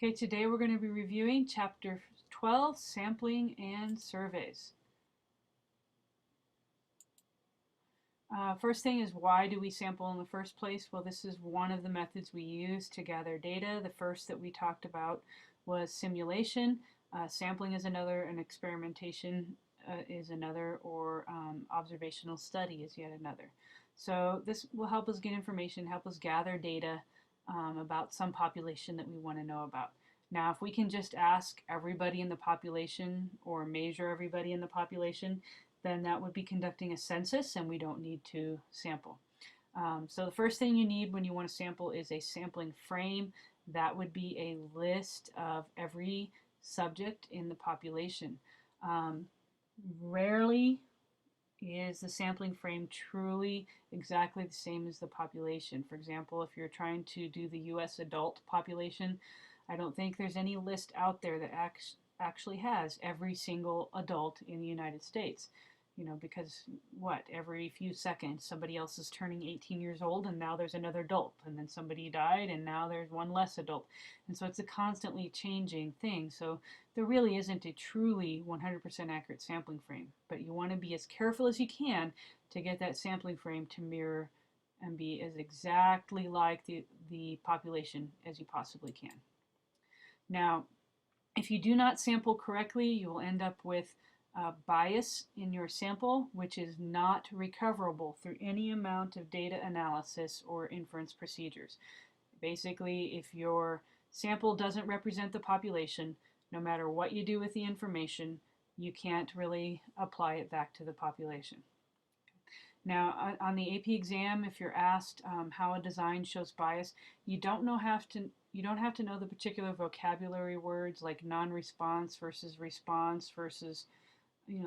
Okay, today we're going to be reviewing Chapter 12, Sampling and Surveys. First thing is, why do we sample in the first place? Well, this is one of the methods we use to gather data. The first that we talked about was simulation. Sampling is another, and experimentation is another, or observational study is yet another. So this will help us get information, help us gather data about some population that we want to know about. Now, if we can just ask everybody in the population or measure everybody in the population, then that would be conducting a census and we don't need to sample. So the first thing you need when you want to sample is a sampling frame. That would be a list of every subject in the population. Rarely is the sampling frame truly exactly the same as the population. For example, if you're trying to do the US adult population, I don't think there's any list out there that actually has every single adult in the United States. You know, because every few seconds somebody else is turning 18 years old and now there's another adult, and then somebody died and now there's one less adult. And so it's a constantly changing thing. So there really isn't a truly 100% accurate sampling frame, but you want to be as careful as you can to get that sampling frame to mirror and be as exactly like the population as you possibly can. Now, if you do not sample correctly, you will end up with bias in your sample, which is not recoverable through any amount of data analysis or inference procedures. Basically, if your sample doesn't represent the population, no matter what you do with the information, you can't really apply it back to the population. Now, on the AP exam, if you're asked how a design shows bias, you don't have to know the particular vocabulary words like non-response versus response versus,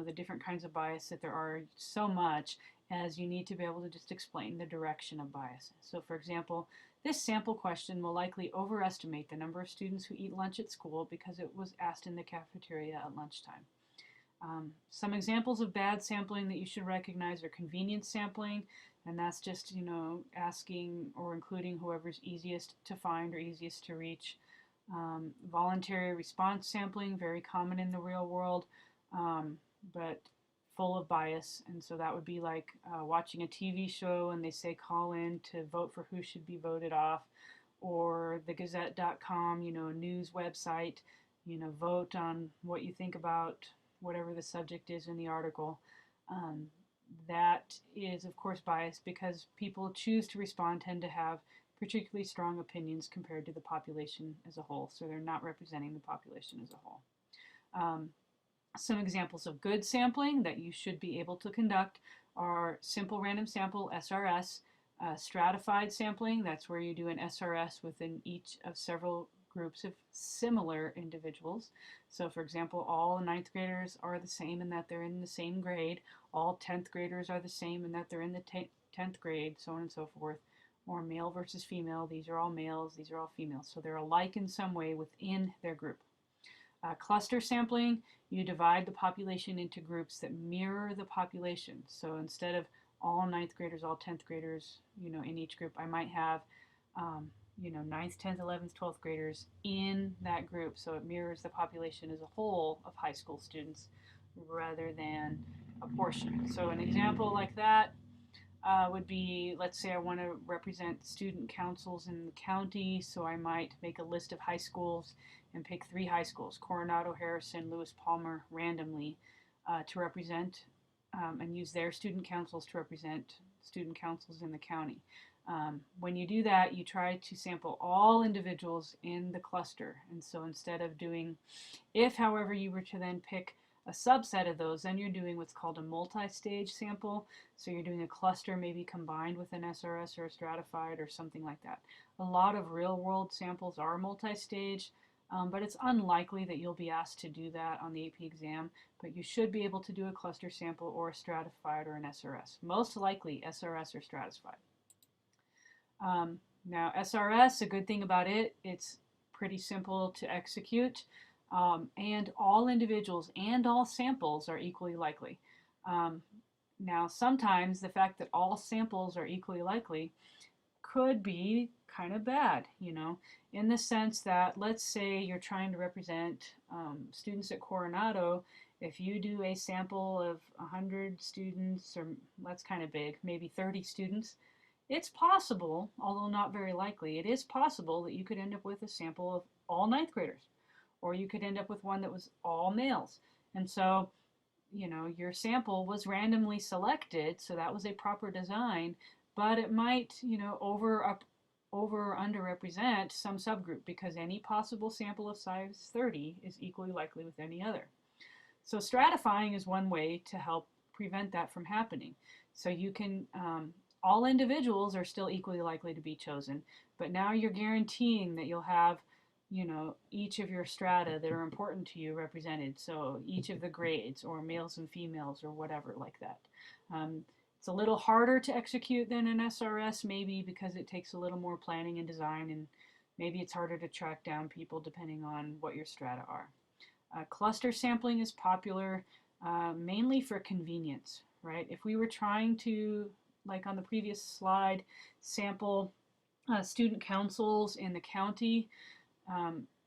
the different kinds of bias that there are, so much as you need to be able to just explain the direction of bias. So for example, this sample question will likely overestimate the number of students who eat lunch at school because it was asked in the cafeteria at lunchtime. Some examples of bad sampling that you should recognize are convenience sampling, and that's just, asking or including whoever's easiest to find or easiest to reach. Voluntary response sampling, very common in the real world, but full of bias. And so that would be like watching a TV show and they say call in to vote for who should be voted off, or the Gazette.com, news website, vote on what you think about whatever the subject is in the article. That is, of course, biased because people choose to respond tend to have particularly strong opinions compared to the population as a whole, so they're not representing the population as a whole. Some examples of good sampling that you should be able to conduct are simple random sample, SRS, stratified sampling, that's where you do an SRS within each of several groups of similar individuals. So for example, all 9th graders are the same in that they're in the same grade, all 10th graders are the same in that they're in the 10th grade, so on and so forth. Or male versus female, these are all males, these are all females. So they're alike in some way within their group. Cluster sampling, you divide the population into groups that mirror the population. So instead of all 9th graders, all 10th graders, in each group, I might have 9th, 10th, 11th, 12th graders in that group, so it mirrors the population as a whole of high school students rather than a portion. So an example like that would be, let's say I want to represent student councils in the county, so I might make a list of high schools and pick 3 high schools, Coronado, Harrison, Lewis Palmer, randomly, to represent and use their student councils to represent student councils in the county. When you do that, you try to sample all individuals in the cluster. And so instead of doing, if however you were to then pick a subset of those, then you're doing what's called a multi-stage sample. So you're doing a cluster maybe combined with an SRS or a stratified or something like that. A lot of real-world samples are multi-stage, but it's unlikely that you'll be asked to do that on the AP exam, but you should be able to do a cluster sample or a stratified or an SRS. Most likely SRS or stratified. Now SRS, a good thing about it, it's pretty simple to execute, and all individuals and all samples are equally likely. Now sometimes the fact that all samples are equally likely could be kind of bad, in the sense that, let's say you're trying to represent students at Coronado. If you do a sample of 100 students, or that's kind of big, maybe 30 students, it's possible, although not very likely, it is possible that you could end up with a sample of all ninth graders, or you could end up with one that was all males. And so, your sample was randomly selected, so that was a proper design, but it might, over or underrepresent some subgroup, because any possible sample of size 30 is equally likely with any other. So stratifying is one way to help prevent that from happening. So you can, all individuals are still equally likely to be chosen, but now you're guaranteeing that you'll have, each of your strata that are important to you represented. So each of the grades, or males and females, or whatever like that. It's a little harder to execute than an SRS, maybe because it takes a little more planning and design, and maybe it's harder to track down people depending on what your strata are. Cluster sampling is popular mainly for convenience, right? If we were trying to, like on the previous slide, sample student councils in the county,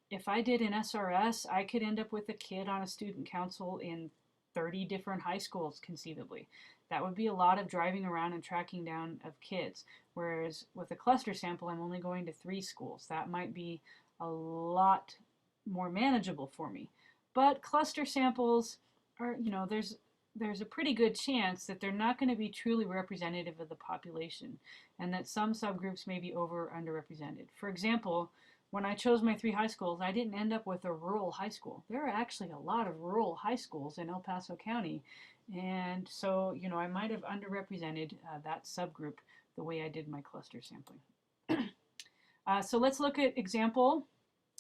if I did an SRS, I could end up with a kid on a student council in 30 different high schools, conceivably. That would be a lot of driving around and tracking down of kids. Whereas with a cluster sample, I'm only going to 3 schools. That might be a lot more manageable for me. But cluster samples are, there's a pretty good chance that they're not going to be truly representative of the population, and that some subgroups may be over or underrepresented. For example, when I chose my 3 high schools, I didn't end up with a rural high school. There are actually a lot of rural high schools in El Paso County, and so, I might have underrepresented that subgroup the way I did my cluster sampling. So let's look at example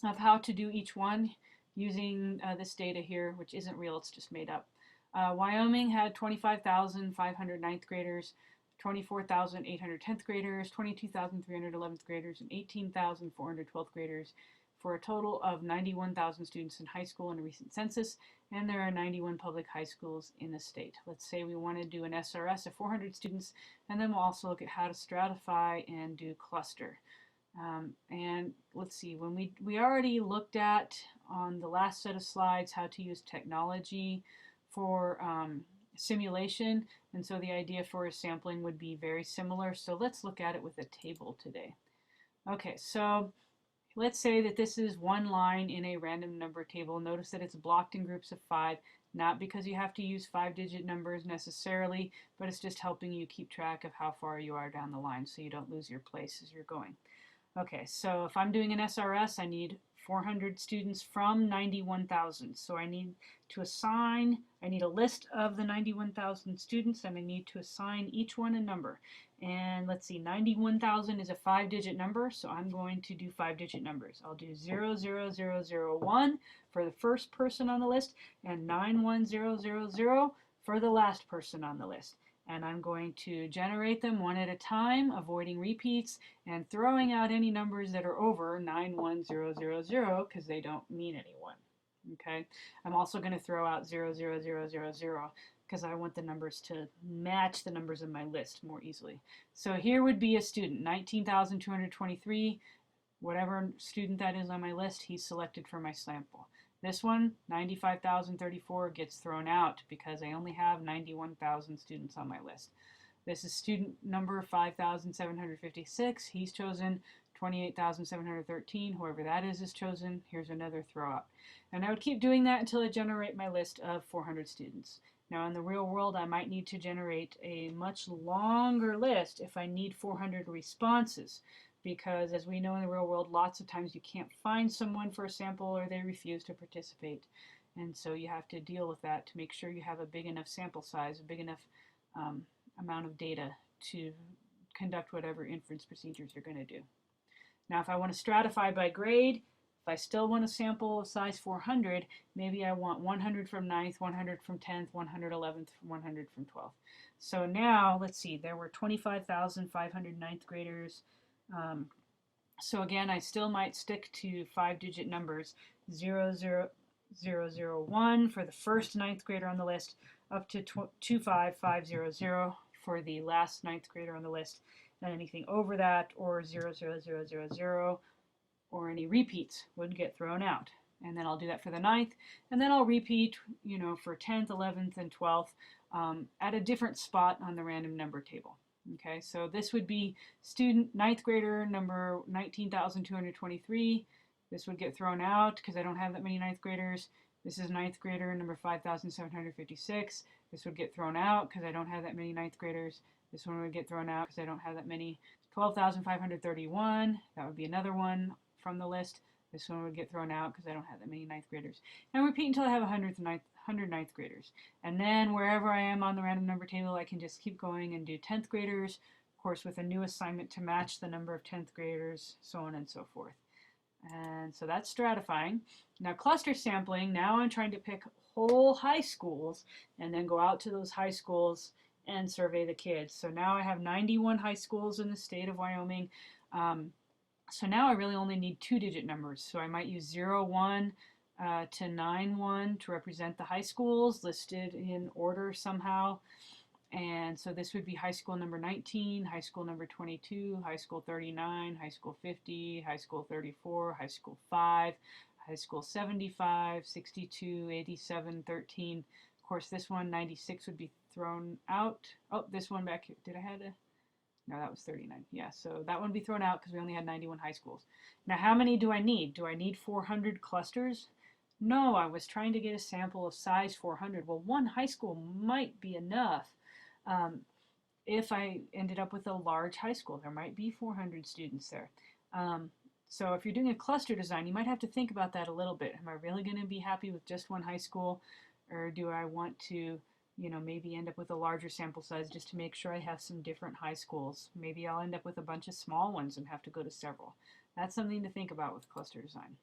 of how to do each one using this data here, which isn't real, it's just made up. Wyoming had 25,500 ninth graders, 24,800 10th graders, 22,300 11th graders, and 18,400 12th graders, for a total of 91,000 students in high school in a recent census, and there are 91 public high schools in the state. Let's say we want to do an SRS of 400 students, and then we'll also look at how to stratify and do cluster. And let's see, when we already looked at on the last set of slides how to use technology for simulation, and so the idea for a sampling would be very similar. So let's look at it with a table today. Okay, so let's say that this is one line in a random number table. Notice that it's blocked in groups of 5, not because you have to use 5-digit numbers necessarily, but it's just helping you keep track of how far you are down the line so you don't lose your place as you're going. Okay, so if I'm doing an SRS, I need 400 students from 91,000. So I need a list of the 91,000 students, and I need to assign each one a number. And let's see, 91,000 is a 5-digit number, so I'm going to do 5-digit numbers. I'll do 00001 for the first person on the list, and 91000 for the last person on the list. And I'm going to generate them one at a time, avoiding repeats, and throwing out any numbers that are over 91000 because they don't mean anyone. Okay. I'm also going to throw out 00000 because I want the numbers to match the numbers in my list more easily. So here would be a student, 19,223. Whatever student that is on my list, he's selected for my sample. This one, 95,034, gets thrown out because I only have 91,000 students on my list. This is student number 5,756. He's chosen. 28,713, whoever that is chosen. Here's another throw out. And I would keep doing that until I generate my list of 400 students. Now in the real world, I might need to generate a much longer list if I need 400 responses, because as we know in the real world, lots of times you can't find someone for a sample or they refuse to participate. And so you have to deal with that to make sure you have a big enough sample size, a big enough amount of data to conduct whatever inference procedures you're going to do. Now if I want to stratify by grade, if I still want a sample of size 400, maybe I want 100 from 9th, 100 from 10th, 100 11th, 100 from 12th. So now, let's see, there were 25,500 ninth graders. So again, I still might stick to 5-digit numbers, 00001 for the first ninth grader on the list, up to 25500 for the last ninth grader on the list, and anything over that, or 0, 0, 0, 0, 0, or any repeats would get thrown out. And then I'll do that for the ninth, and then I'll repeat, for 10th, 11th, and 12th at a different spot on the random number table. Okay, so this would be student ninth grader number 19,223. This would get thrown out because I don't have that many ninth graders. This is ninth grader number 5,756. This would get thrown out because I don't have that many ninth graders. This one would get thrown out because I don't have that many. 12,531, that would be another one from the list. This one would get thrown out because I don't have that many ninth graders. And repeat until I have 100 ninth graders. And then wherever I am on the random number table, I can just keep going and do 10th graders, of course with a new assignment to match the number of 10th graders, so on and so forth. And so that's stratifying. Now cluster sampling, now I'm trying to pick whole high schools and then go out to those high schools and survey the kids. So now I have 91 high schools in the state of Wyoming. So now I really only need 2-digit numbers. So I might use 0, 1 to 9, 1 to represent the high schools listed in order somehow. And so this would be high school number 19, high school number 22, high school 39, high school 50, high school 34, high school 5, high school 75, 62, 87, 13. Of course, this one, 96, would be thrown out. Oh, this one back here. Did I have a... No, that was 39. Yeah, so that one would be thrown out because we only had 91 high schools. Now, how many do I need? Do I need 400 clusters? No, I was trying to get a sample of size 400. Well, one high school might be enough. If I ended up with a large high school, there might be 400 students there. So if you're doing a cluster design, you might have to think about that a little bit. Am I really going to be happy with just one high school, or do I want to, maybe end up with a larger sample size just to make sure I have some different high schools? Maybe I'll end up with a bunch of small ones and have to go to several. That's something to think about with cluster design.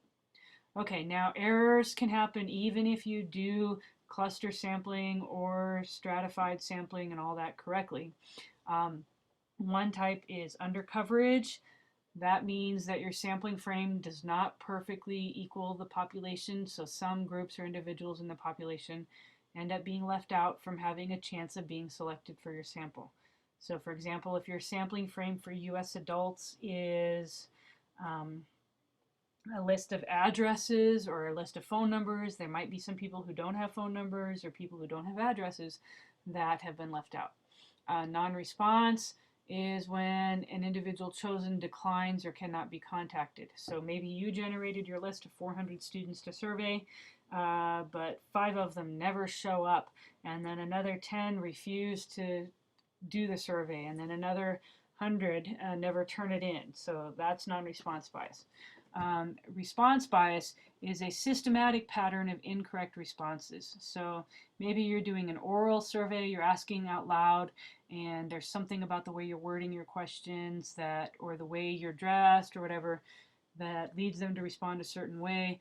Okay, now errors can happen even if you do cluster sampling or stratified sampling and all that correctly. One type is undercoverage. That means that your sampling frame does not perfectly equal the population, so some groups or individuals in the population end up being left out from having a chance of being selected for your sample. So for example, if your sampling frame for US adults is a list of addresses or a list of phone numbers, there might be some people who don't have phone numbers or people who don't have addresses that have been left out. Non-response is when an individual chosen declines or cannot be contacted. So maybe you generated your list of 400 students to survey, but 5 of them never show up, and then another 10 refuse to do the survey, and then another 100 never turn it in. So that's non-response bias. Response bias is a systematic pattern of incorrect responses. So maybe you're doing an oral survey, you're asking out loud, and there's something about the way you're wording your questions or the way you're dressed or whatever that leads them to respond a certain way.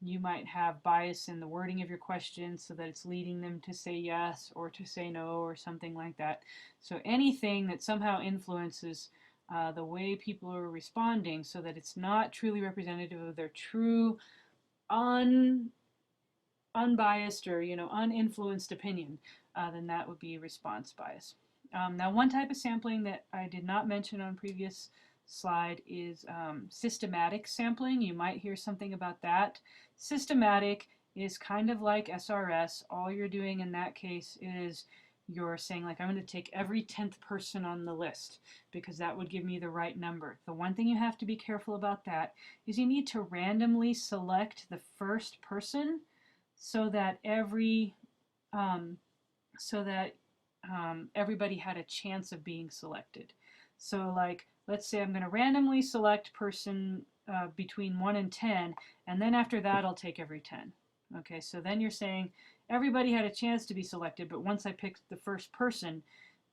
You might have bias in the wording of your questions so that it's leading them to say yes or to say no or something like that. So anything that somehow influences the way people are responding so that it's not truly representative of their true unbiased or uninfluenced opinion, then that would be response bias. Now one type of sampling that I did not mention on previous slide is systematic sampling. You might hear something about that. Systematic is kind of like SRS. All you're doing in that case is you're saying, like, I'm going to take every 10th person on the list because that would give me the right number. The one thing you have to be careful about that is you need to randomly select the first person so that everybody had a chance of being selected. So like, let's say I'm going to randomly select person between 1 and 10, and then after that I'll take every 10. Okay, so then you're saying everybody had a chance to be selected, but once I picked the first person,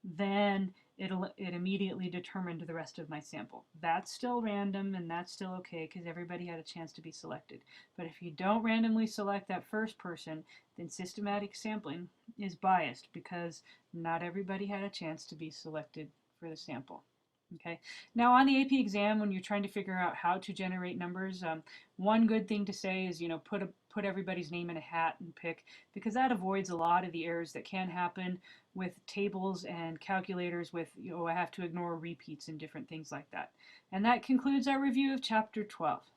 then it immediately determined the rest of my sample. That's still random, and that's still okay because everybody had a chance to be selected. But if you don't randomly select that first person, then systematic sampling is biased because not everybody had a chance to be selected for the sample. Okay. Now on the AP exam, when you're trying to figure out how to generate numbers, one good thing to say is, put everybody's name in a hat and pick, because that avoids a lot of the errors that can happen with tables and calculators with, I have to ignore repeats and different things like that. And that concludes our review of Chapter 12.